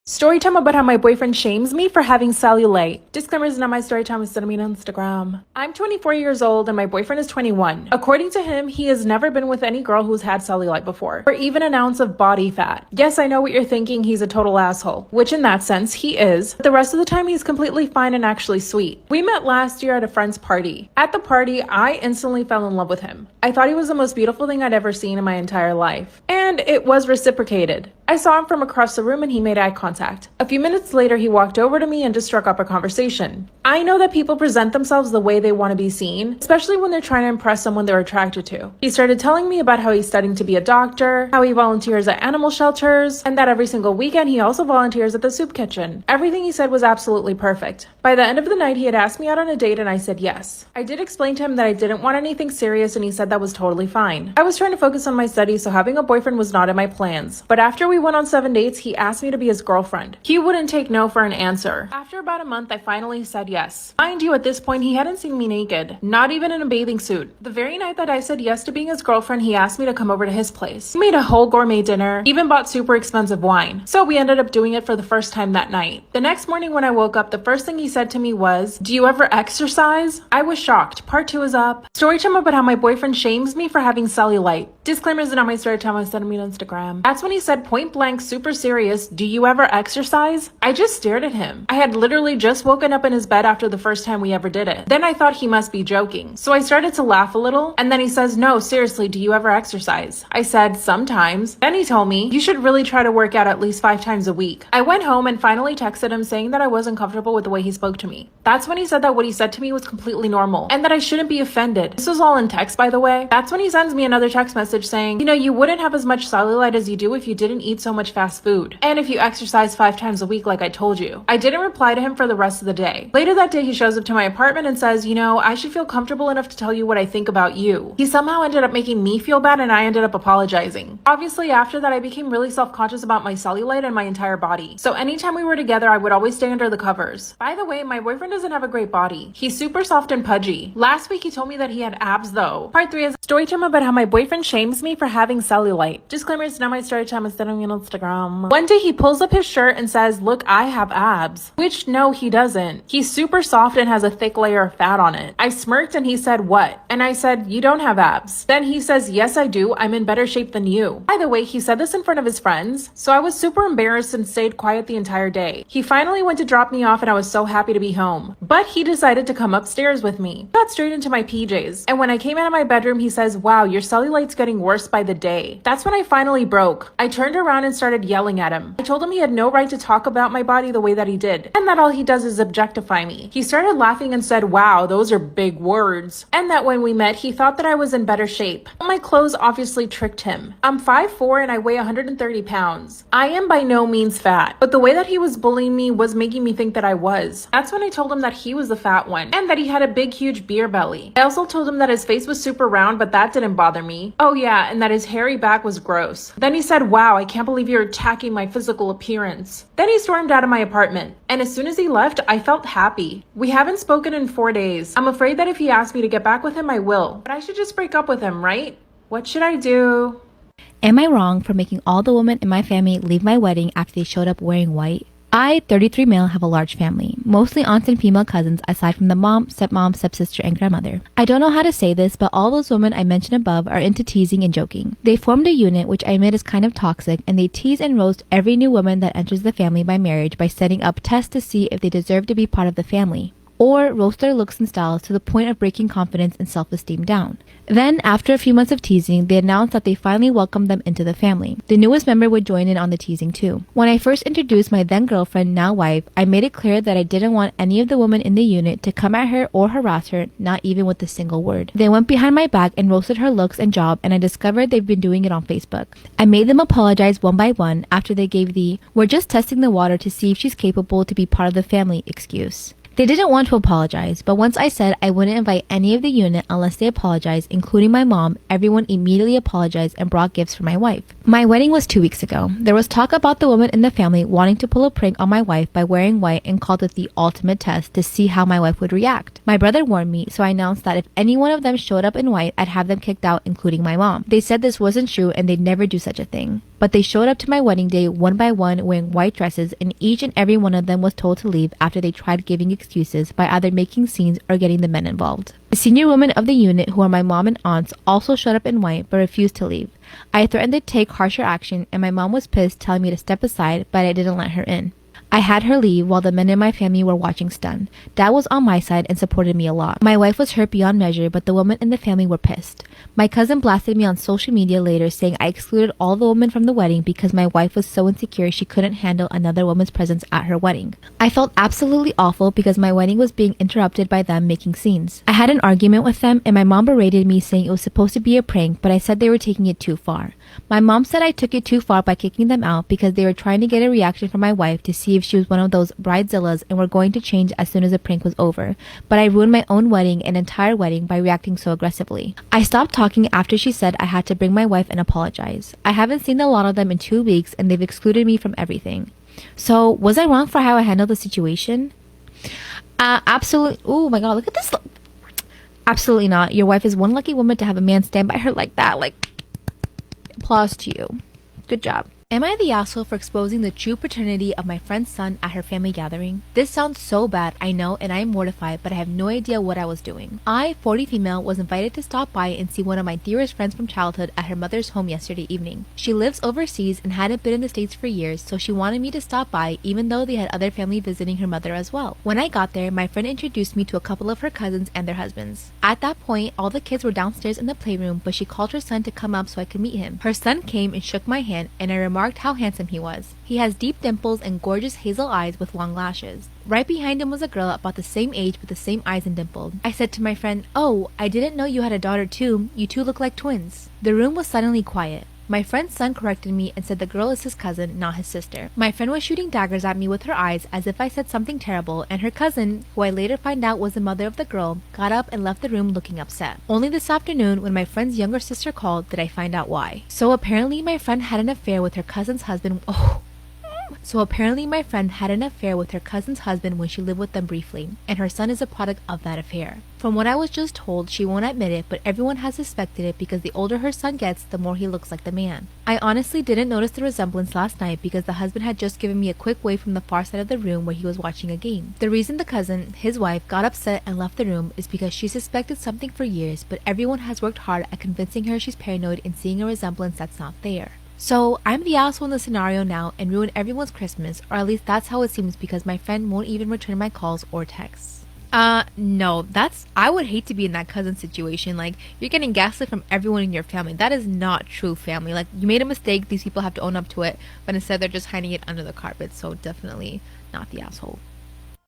Story time about how my boyfriend shames me for having cellulite. Disclaimer is not my story time, it's sending me on Instagram. I'm 24 years old and my boyfriend is 21. According to him, he has never been with any girl who's had cellulite before, or even an ounce of body fat. Yes, I know what you're thinking, he's a total asshole, which in that sense, he is. But the rest of the time, he's completely fine and actually sweet. We met last year at a friend's party. At the party, I instantly fell in love with him. I thought he was the most beautiful thing I'd ever seen in my entire life. And it was reciprocated. I saw him from across the room and he made eye contact. A few minutes later, he walked over to me and just struck up a conversation. I know that people present themselves the way they want to be seen, especially when they're trying to impress someone they're attracted to. He started telling me about how he's studying to be a doctor, how he volunteers at animal shelters, and that every single weekend he also volunteers at the soup kitchen. Everything he said was absolutely perfect. By the end of the night, he had asked me out on a date and I said yes. I did explain to him that I didn't want anything serious and he said that was totally fine. I was trying to focus on my studies, so having a boyfriend was not in my plans. But after we went on 7 dates, he asked me to be his girlfriend. He wouldn't take no for an answer. After about a month, I finally said yes. Mind you, at this point, he hadn't seen me naked, not even in a bathing suit. The very night that I said yes to being his girlfriend, he asked me to come over to his place. He made a whole gourmet dinner, even bought super expensive wine. So we ended up doing it for the first time that night. The next morning when I woke up, the first thing he said to me was, "Do you ever exercise?" I was shocked. Part 2 is up. Story time about how my boyfriend shames me for having cellulite. Disclaimers in on my story time, I sent me on Instagram. That's when he said point blank, super serious, "Do you ever exercise?" I just stared at him. I had literally just woken up in his bed after the first time we ever did it. Then I thought he must be joking. So I started to laugh a little, and then he says, "No, seriously, do you ever exercise?" I said, "Sometimes." Then he told me, "You should really try to work out at least 5 times a week." I went home and finally texted him saying that I wasn't comfortable with the way he spoke to me. That's when he said that what he said to me was completely normal, and that I shouldn't be offended. This was all in text, by the way. That's when he sends me another text message saying, "You wouldn't have as much cellulite as you do if you didn't eat so much fast food. And if you exercise 5 times a week like I told you." I didn't reply to him for the rest of the day. Later that day, he shows up to my apartment and says, "I should feel comfortable enough to tell you what I think about you." He somehow ended up making me feel bad and I ended up apologizing. Obviously, after that, I became really self-conscious about my cellulite and my entire body. So anytime we were together, I would always stay under the covers. By the way, my boyfriend doesn't have a great body. He's super soft and pudgy. Last week, he told me that he had abs though. Part 3 is story time about how my boyfriend shames me for having cellulite. Disclaimer, it's not my story time, it's sending me on Instagram. One day, he pulls up his shirt and says, "Look, I have abs." Which, no, he doesn't. He's super soft and has a thick layer of fat on it. I smirked and he said, "What?" And I said, "You don't have abs." Then he says, "Yes, I do. I'm in better shape than you." By the way, he said this in front of his friends, so I was super embarrassed and stayed quiet the entire day. He finally went to drop me off and I was so happy to be home. But he decided to come upstairs with me. I got straight into my PJs. And when I came out of my bedroom, he says, "Wow, your cellulite's getting worse by the day." That's when I finally broke. I turned around and started yelling at him. I told him he had no right to talk about my body the way that he did, and that all he does is objectify me. He started laughing and said, "Wow, those are big words." And that when we met, he thought that I was in better shape. But my clothes obviously tricked him. I'm 5'4" and I weigh 130 pounds. I am by no means fat, but the way that he was bullying me was making me think that I was. That's when I told him that he was the fat one, and that he had a big, huge beer belly. I also told him that his face was super round, but that didn't bother me. Oh yeah, and that his hairy back was gross. Then he said, "Wow, I can't believe you're attacking my physical appearance." Then he stormed out of my apartment, and as soon as he left, I felt happy. We haven't spoken in 4 days. I'm afraid that if he asks me to get back with him, I will. But I should just break up with him, right? What should I do? Am I wrong for making all the women in my family leave my wedding after they showed up wearing white? I, 33 male, have a large family, mostly aunts and female cousins aside from the mom, stepmom, stepsister, and grandmother. I don't know how to say this, but all those women I mentioned above are into teasing and joking. They formed a unit, which I admit is kind of toxic, and they tease and roast every new woman that enters the family by marriage by setting up tests to see if they deserve to be part of the family, or roast their looks and styles to the point of breaking confidence and self-esteem down. Then, after a few months of teasing, they announced that they finally welcomed them into the family. The newest member would join in on the teasing too. When I first introduced my then girlfriend, now wife, I made it clear that I didn't want any of the women in the unit to come at her or harass her, not even with a single word. They went behind my back and roasted her looks and job, and I discovered they've been doing it on Facebook. I made them apologize one by one after they gave the "we're just testing the water to see if she's capable to be part of the family" excuse. They didn't want to apologize, but once I said I wouldn't invite any of the unit unless they apologized, including my mom, everyone immediately apologized and brought gifts for my wife. My wedding was 2 weeks ago. There was talk about the women in the family wanting to pull a prank on my wife by wearing white and called it the ultimate test to see how my wife would react. My brother warned me, so I announced that if any one of them showed up in white, I'd have them kicked out, including my mom. They said this wasn't true and they'd never do such a thing. But they showed up to my wedding day one by one wearing white dresses, and each and every one of them was told to leave after they tried giving excuses by either making scenes or getting the men involved. The senior women of the unit, who are my mom and aunts, also showed up in white but refused to leave. I threatened to take harsher action, and my mom was pissed, telling me to step aside, but I didn't let her in. I had her leave while the men in my family were watching stunned. Dad was on my side and supported me a lot. My wife was hurt beyond measure, but the women in the family were pissed. My cousin blasted me on social media later, saying I excluded all the women from the wedding because my wife was so insecure she couldn't handle another woman's presence at her wedding. I felt absolutely awful because my wedding was being interrupted by them making scenes. I had an argument with them, and my mom berated me, saying it was supposed to be a prank, but I said they were taking it too far. My mom said I took it too far by kicking them out because they were trying to get a reaction from my wife to see if she was one of those bridezillas and were going to change as soon as the prank was over. But I ruined my own wedding, an entire wedding, by reacting so aggressively. I stopped talking after she said I had to bring my wife and apologize. I haven't seen a lot of them in 2 weeks, and they've excluded me from everything. So, was I wrong for how I handled the situation? Absolutely. Oh my god, look at this. Absolutely not. Your wife is one lucky woman to have a man stand by her like that. Applause to you. Good job. Am I the asshole for exposing the true paternity of my friend's son at her family gathering? This sounds so bad, I know, and I am mortified, but I have no idea what I was doing. I, 40 female, was invited to stop by and see one of my dearest friends from childhood at her mother's home yesterday evening. She lives overseas and hadn't been in the States for years, so she wanted me to stop by even though they had other family visiting her mother as well. When I got there, my friend introduced me to a couple of her cousins and their husbands. At that point, all the kids were downstairs in the playroom, but she called her son to come up so I could meet him. Her son came and shook my hand, and I remarked how handsome he was. He has deep dimples and gorgeous hazel eyes with long lashes. Right behind him was a girl about the same age with the same eyes and dimpled. I said to my friend, "Oh, I didn't know you had a daughter too. You two look like twins." The room was suddenly quiet. My friend's son corrected me and said the girl is his cousin, not his sister. My friend was shooting daggers at me with her eyes as if I said something terrible, and her cousin, who I later find out was the mother of the girl, got up and left the room looking upset. Only this afternoon, when my friend's younger sister called, did I find out why. So apparently my friend had an affair with her cousin's husband. So apparently my friend had an affair with her cousin's husband when she lived with them briefly, and her son is a product of that affair. From what I was just told, she won't admit it, but everyone has suspected it because the older her son gets, the more he looks like the man. I honestly didn't notice the resemblance last night because the husband had just given me a quick wave from the far side of the room where he was watching a game. The reason the cousin, his wife, got upset and left the room is because she suspected something for years, but everyone has worked hard at convincing her she's paranoid and seeing a resemblance that's not there. So, I'm the asshole in the scenario now and ruin everyone's Christmas, or at least that's how it seems because my friend won't even return my calls or texts. No, I would hate to be in that cousin situation. Like, you're getting gaslit from everyone in your family. That is not true family. Like, you made a mistake, these people have to own up to it, but instead they're just hiding it under the carpet, so definitely not the asshole.